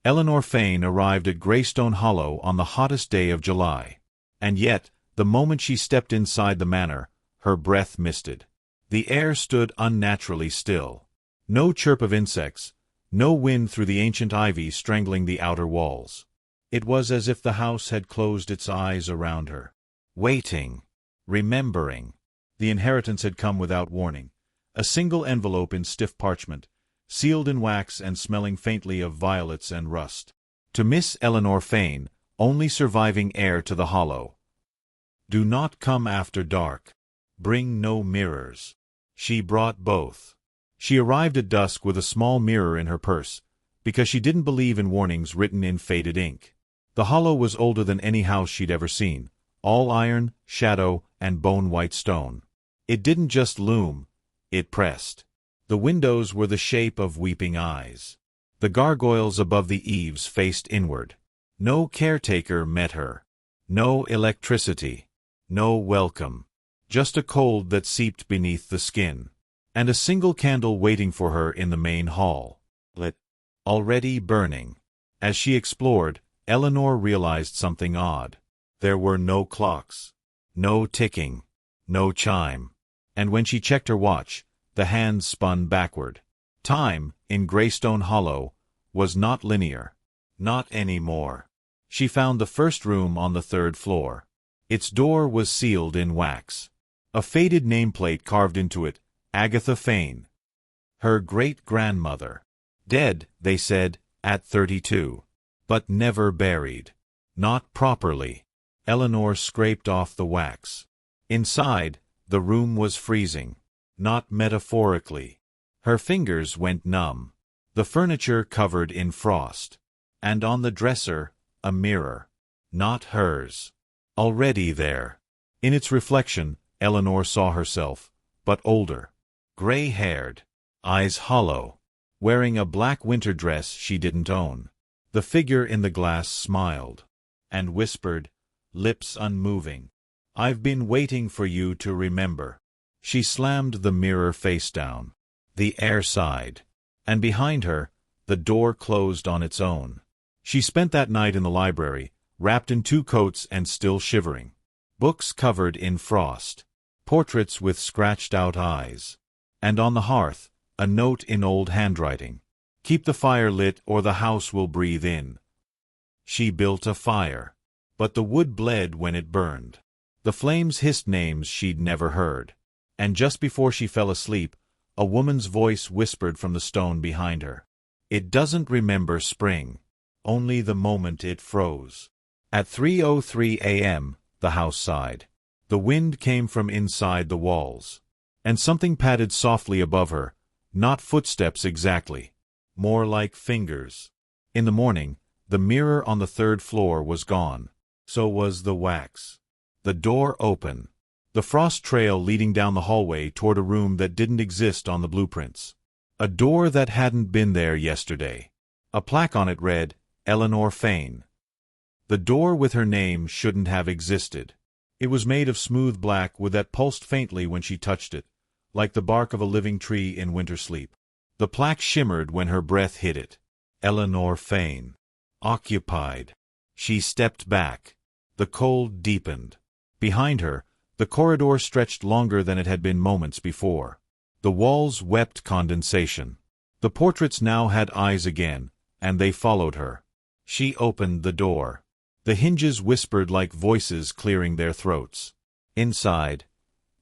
Eleanor Fane arrived at Greystone Hollow on the hottest day of July. And yet, the moment she stepped inside the manor, her breath misted. The air stood unnaturally still. No chirp of insects, no wind through the ancient ivy strangling the outer walls. It was as if the house had closed its eyes around her. Waiting. Remembering. The inheritance had come without warning. A single envelope in stiff parchment, sealed in wax and smelling faintly of violets and rust. To Miss Eleanor Fane, only surviving heir to the Hollow. Do not come after dark. Bring no mirrors. She brought both. She arrived at dusk with a small mirror in her purse, because she didn't believe in warnings written in faded ink. The Hollow was older than any house she'd ever seen, all iron, shadow, and bone-white stone. It didn't just loom, it pressed. The windows were the shape of weeping eyes. The gargoyles above the eaves faced inward. No caretaker met her. No electricity. No welcome. Just a cold that seeped beneath the skin. And a single candle waiting for her in the main hall. Lit. Already burning. As she explored, Eleanor realized something odd. There were no clocks. No ticking. No chime. And when she checked her watch, the hands spun backward. Time, in Greystone Hollow, was not linear. Not anymore. She found the first room on the 3rd floor. Its door was sealed in wax. A faded nameplate carved into it, Agatha Fane. Her great-grandmother. Dead, they said, at 32. But never buried. Not properly. Eleanor scraped off the wax. Inside, the room was freezing. Not metaphorically. Her fingers went numb. The furniture covered in frost. And on the dresser, a mirror. Not hers. Already there. In its reflection, Eleanor saw herself, but older. Gray-haired. Eyes hollow. Wearing a black winter dress she didn't own. The figure in the glass smiled. And whispered, lips unmoving, "I've been waiting for you to remember." She slammed the mirror face down. The air sighed. And behind her, the door closed on its own. She spent that night in the library, wrapped in 2 coats and still shivering. Books covered in frost. Portraits with scratched-out eyes. And on the hearth, a note in old handwriting. "Keep the fire lit or the house will breathe in." She built a fire. But the wood bled when it burned. The flames hissed names she'd never heard. And just before she fell asleep, a woman's voice whispered from the stone behind her. "It doesn't remember spring. Only the moment it froze." At 3:03 a.m., the house sighed. The wind came from inside the walls. And something padded softly above her, not footsteps exactly. More like fingers. In the morning, the mirror on the 3rd floor was gone. So was the wax. The door open. The frost trail leading down the hallway toward a room that didn't exist on the blueprints. A door that hadn't been there yesterday. A plaque on it read, Eleanor Fane. The door with her name shouldn't have existed. It was made of smooth black wood that pulsed faintly when she touched it, like the bark of a living tree in winter sleep. The plaque shimmered when her breath hit it. Eleanor Fane. Occupied. She stepped back. The cold deepened. Behind her, the corridor stretched longer than it had been moments before. The walls wept condensation. The portraits now had eyes again, and they followed her. She opened the door. The hinges whispered like voices clearing their throats. Inside,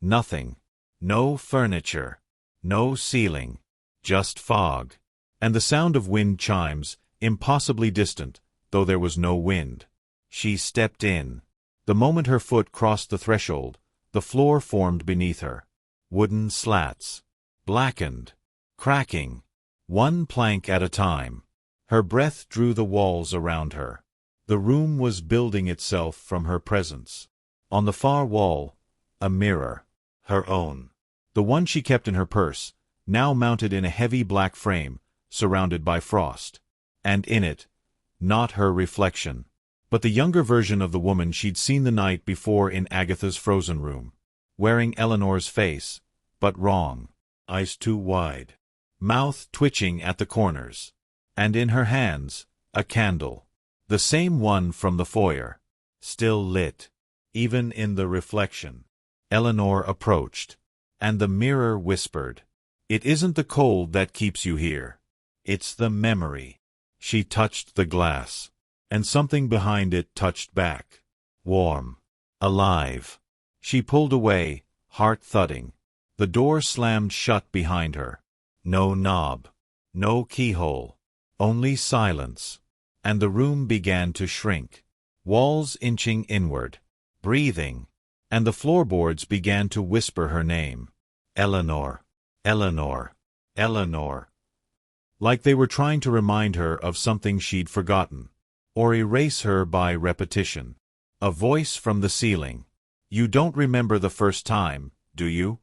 nothing. No furniture. No ceiling. Just fog. And the sound of wind chimes, impossibly distant, though there was no wind. She stepped in. The moment her foot crossed the threshold, the floor formed beneath her. Wooden slats. Blackened. Cracking. One plank at a time. Her breath drew the walls around her. The room was building itself from her presence. On the far wall, a mirror. Her own. The one she kept in her purse, now mounted in a heavy black frame, surrounded by frost. And in it, not her reflection, but the younger version of the woman she'd seen the night before in Agatha's frozen room. Wearing Eleanor's face, but wrong. Eyes too wide. Mouth twitching at the corners. And in her hands, A candle. The same one from the foyer. Still lit. Even in the reflection. Eleanor approached. And the mirror whispered, "It isn't the cold that keeps you here. It's the memory." She touched the glass. And something behind it touched back. Warm. Alive. She pulled away, heart thudding. The door slammed shut behind her. No knob. No keyhole. Only silence. And the room began to shrink. Walls inching inward. Breathing. And the floorboards began to whisper her name. Eleanor. Eleanor. Eleanor. Like they were trying to remind her of something she'd forgotten. Or erase her by repetition. A voice from the ceiling. "You don't remember the first time, do you?"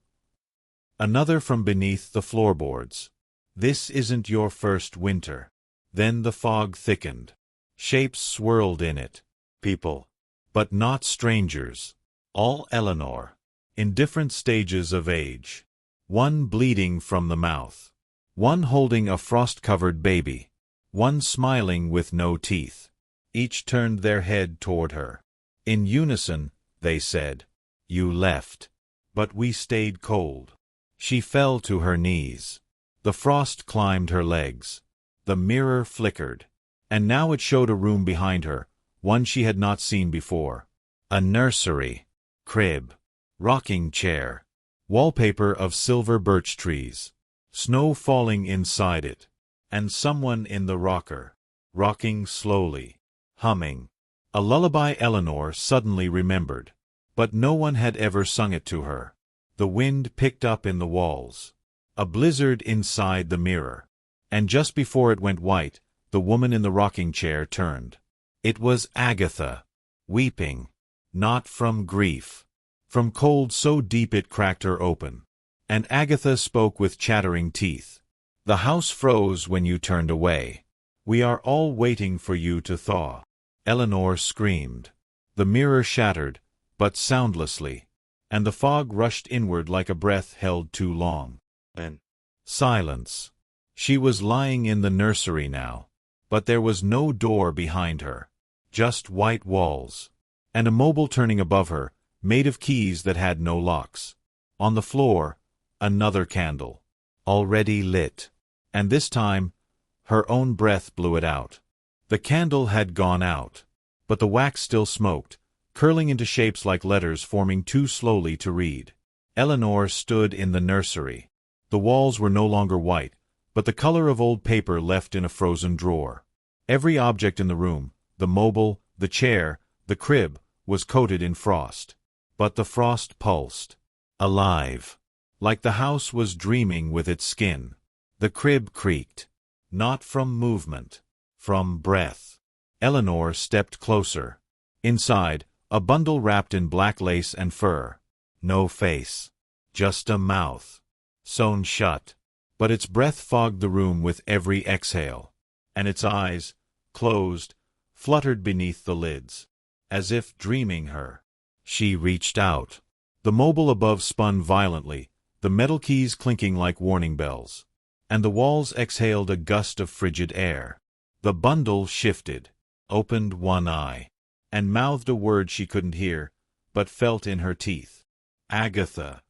Another from beneath the floorboards. "This isn't your first winter." Then the fog thickened. Shapes swirled in it. People. But not strangers. All Eleanor. In different stages of age. One bleeding from the mouth. One holding a frost-covered baby. One smiling with no teeth. Each turned their head toward her. In unison, they said, "You left. But we stayed cold." She fell to her knees. The frost climbed her legs. The mirror flickered. And now it showed a room behind her, one she had not seen before. A nursery. Crib. Rocking chair. Wallpaper of silver birch trees. Snow falling inside it. And someone in the rocker. Rocking slowly. Humming. A lullaby Eleanor suddenly remembered. But no one had ever sung it to her. The wind picked up in the walls. A blizzard inside the mirror. And just before it went white, the woman in the rocking chair turned. It was Agatha. Weeping. Not from grief. From cold so deep it cracked her open. And Agatha spoke with chattering teeth. "The house froze when you turned away. We are all waiting for you to thaw." Eleanor screamed. The mirror shattered, but soundlessly. And the fog rushed inward like a breath held too long. And silence. She was lying in the nursery now. But there was no door behind her. Just white walls. And a mobile turning above her, made of keys that had no locks. On the floor, another candle. Already lit. And this time, her own breath blew it out. The candle had gone out. But the wax still smoked, curling into shapes like letters forming too slowly to read. Eleanor stood in the nursery. The walls were no longer white, but the color of old paper left in a frozen drawer. Every object in the room, the mobile, the chair, the crib, was coated in frost. But the frost pulsed. Alive. Like the house was dreaming with its skin. The crib creaked. Not from movement. From breath. Eleanor stepped closer. Inside, a bundle wrapped in black lace and fur. No face. Just a mouth. Sewn shut. But its breath fogged the room with every exhale. And its eyes, closed, fluttered beneath the lids. As if dreaming her. She reached out. The mobile above spun violently, the metal keys clinking like warning bells. And the walls exhaled a gust of frigid air. The bundle shifted, opened one eye, and mouthed a word she couldn't hear, but felt in her teeth. Agatha.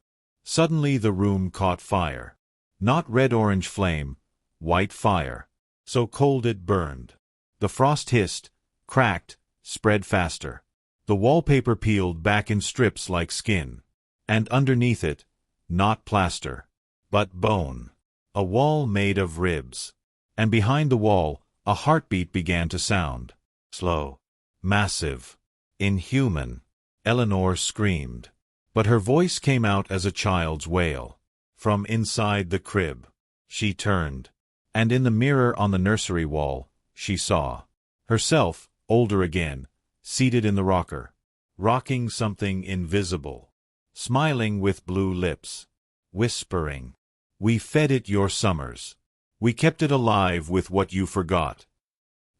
Suddenly the room caught fire. Not red-orange flame, white fire. So cold it burned. The frost hissed, cracked, spread faster. The wallpaper peeled back in strips like skin. And underneath it, not plaster, but bone. A wall made of ribs. And behind the wall, a heartbeat began to sound. Slow. Massive. Inhuman. Eleanor screamed. But her voice came out as a child's wail. From inside the crib. She turned. And in the mirror on the nursery wall, she saw herself, older again, seated in the rocker, rocking something invisible, smiling with blue lips, whispering, "We fed it your summers. We kept it alive with what you forgot."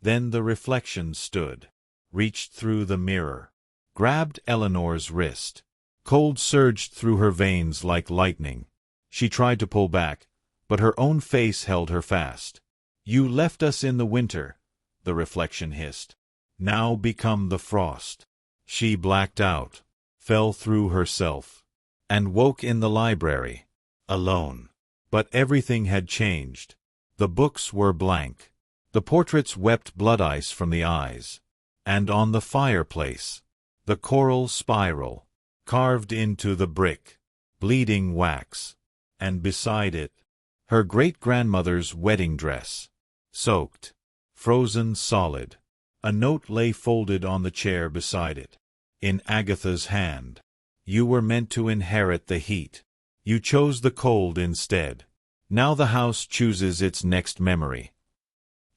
Then the reflection stood, reached through the mirror, grabbed Eleanor's wrist. Cold surged through her veins like lightning. She tried to pull back, but her own face held her fast. "You left us in the winter, the reflection hissed. Now become the frost. She blacked out, fell through herself, and woke in the library, alone. But everything had changed. The books were blank. The portraits wept blood ice from the eyes. And on the fireplace, the coral spiral, carved into the brick, bleeding wax. And beside it, her great-grandmother's wedding dress, soaked, frozen solid. A note lay folded on the chair beside it. In Agatha's hand. You were meant to inherit the heat. You chose the cold instead. Now the house chooses its next memory.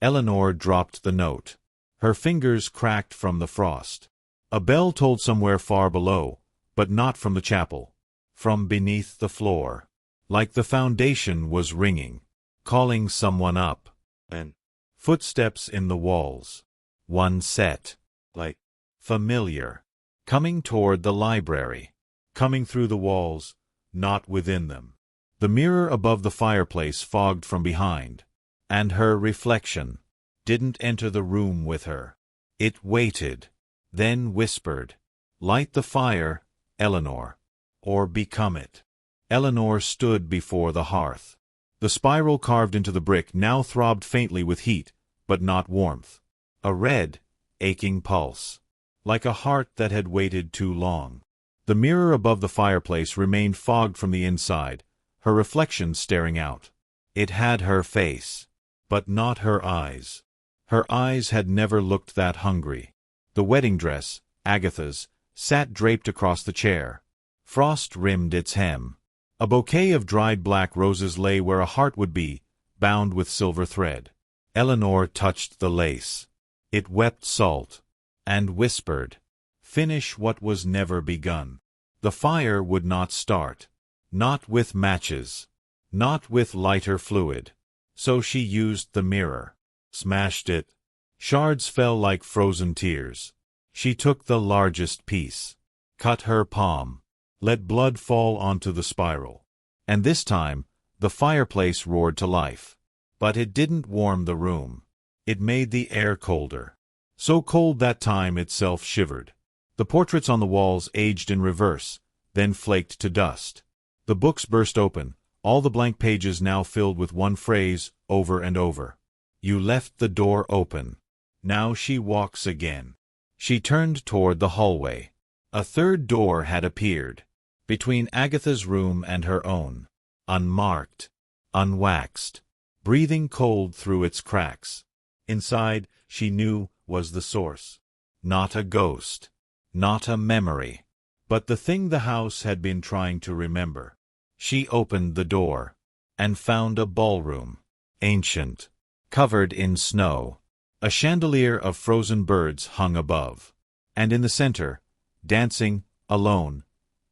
Eleanor dropped the note. Her fingers cracked from the frost. A bell tolled somewhere far below, but not from the chapel. From beneath the floor. Like the foundation was ringing, calling someone up. And footsteps in the walls. One set. Like familiar. Coming toward the library. Coming through the walls, not within them. The mirror above the fireplace fogged from behind. And her reflection didn't enter the room with her. It waited, then whispered, "Light the fire, Eleanor, or become it." Eleanor stood before the hearth. The spiral carved into the brick now throbbed faintly with heat, but not warmth. A red, aching pulse, like a heart that had waited too long. The mirror above the fireplace remained fogged from the inside, her reflection staring out. It had her face, but not her eyes. Her eyes had never looked that hungry. The wedding dress, Agatha's, sat draped across the chair. Frost rimmed its hem. A bouquet of dried black roses lay where a heart would be, bound with silver thread. Eleanor touched the lace. It wept salt, and whispered, "Finish what was never begun." The fire would not start. Not with matches. Not with lighter fluid. So she used the mirror. Smashed it. Shards fell like frozen tears. She took the largest piece. Cut her palm. Let blood fall onto the spiral. And this time, the fireplace roared to life. But it didn't warm the room. It made the air colder. So cold that time itself shivered. The portraits on the walls aged in reverse, then flaked to dust. The books burst open, all the blank pages now filled with one phrase, over and over. You left the door open. Now she walks again. She turned toward the hallway. A third door had appeared, between Agatha's room and her own, unmarked, unwaxed, breathing cold through its cracks. Inside, she knew, was the source. Not a ghost, not a memory, but the thing the house had been trying to remember. She opened the door, and found a ballroom, ancient, covered in snow. A chandelier of frozen birds hung above, and in the center, dancing, alone,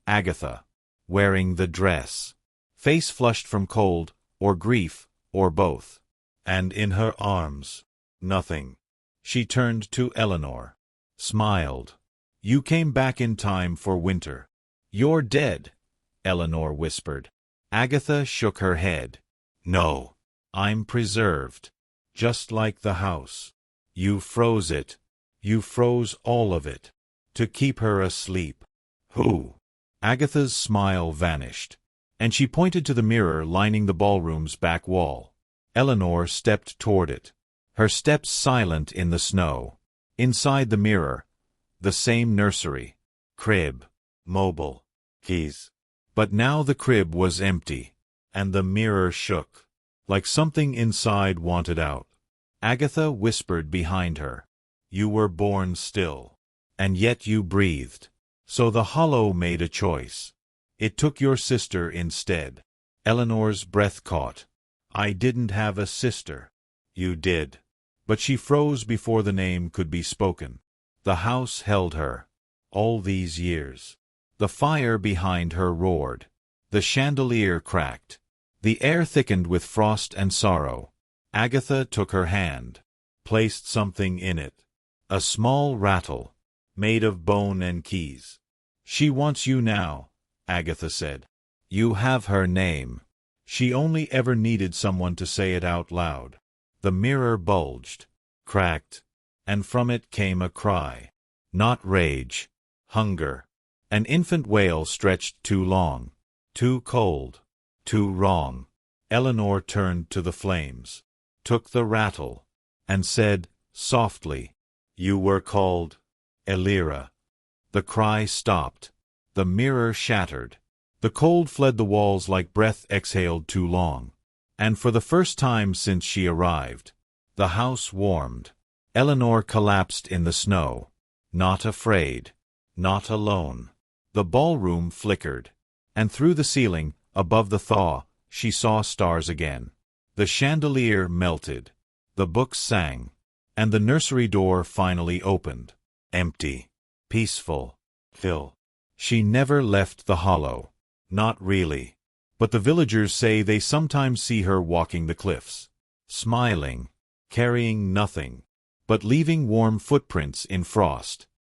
Agatha, wearing the dress, face flushed from cold, or grief, or both. And in her arms, nothing. She turned to Eleanor, smiled. You came back in time for winter. You're dead, Eleanor whispered. Agatha shook her head. No, I'm preserved, just like the house. You froze it. You froze all of it, to keep her asleep. Who? Agatha's smile vanished, and she pointed to the mirror lining the ballroom's back wall. Eleanor stepped toward it, her steps silent in the snow. Inside the mirror, the same nursery, crib, mobile, keys. But now the crib was empty, and the mirror shook, like something inside wanted out. Agatha whispered behind her, "You were born still, and yet you breathed. So the hollow made a choice. It took your sister instead." Eleanor's breath caught. "I didn't have a sister." "You did." But she froze before the name could be spoken. The house held her, all these years. The fire behind her roared. The chandelier cracked. The air thickened with frost and sorrow. Agatha took her hand, placed something in it. A small rattle, made of bone and keys. "She wants you now," Agatha said. "You have her name." She only ever needed someone to say it out loud. The mirror bulged, cracked, and from it came a cry. Not rage. Hunger. An infant wail stretched too long. Too cold. Too wrong. Eleanor turned to the flames, took the rattle, and said, softly, "You were called Elira." The cry stopped. The mirror shattered. The cold fled the walls like breath exhaled too long. And for the first time since she arrived, the house warmed. Eleanor collapsed in the snow. Not afraid. Not alone. The ballroom flickered. And through the ceiling, above the thaw, she saw stars again. The chandelier melted. The books sang. And the nursery door finally opened. Empty. Peaceful. Still. She never left the hollow. Not really. But the villagers say they sometimes see her walking the cliffs. Smiling. Carrying nothing. But leaving warm footprints in frost.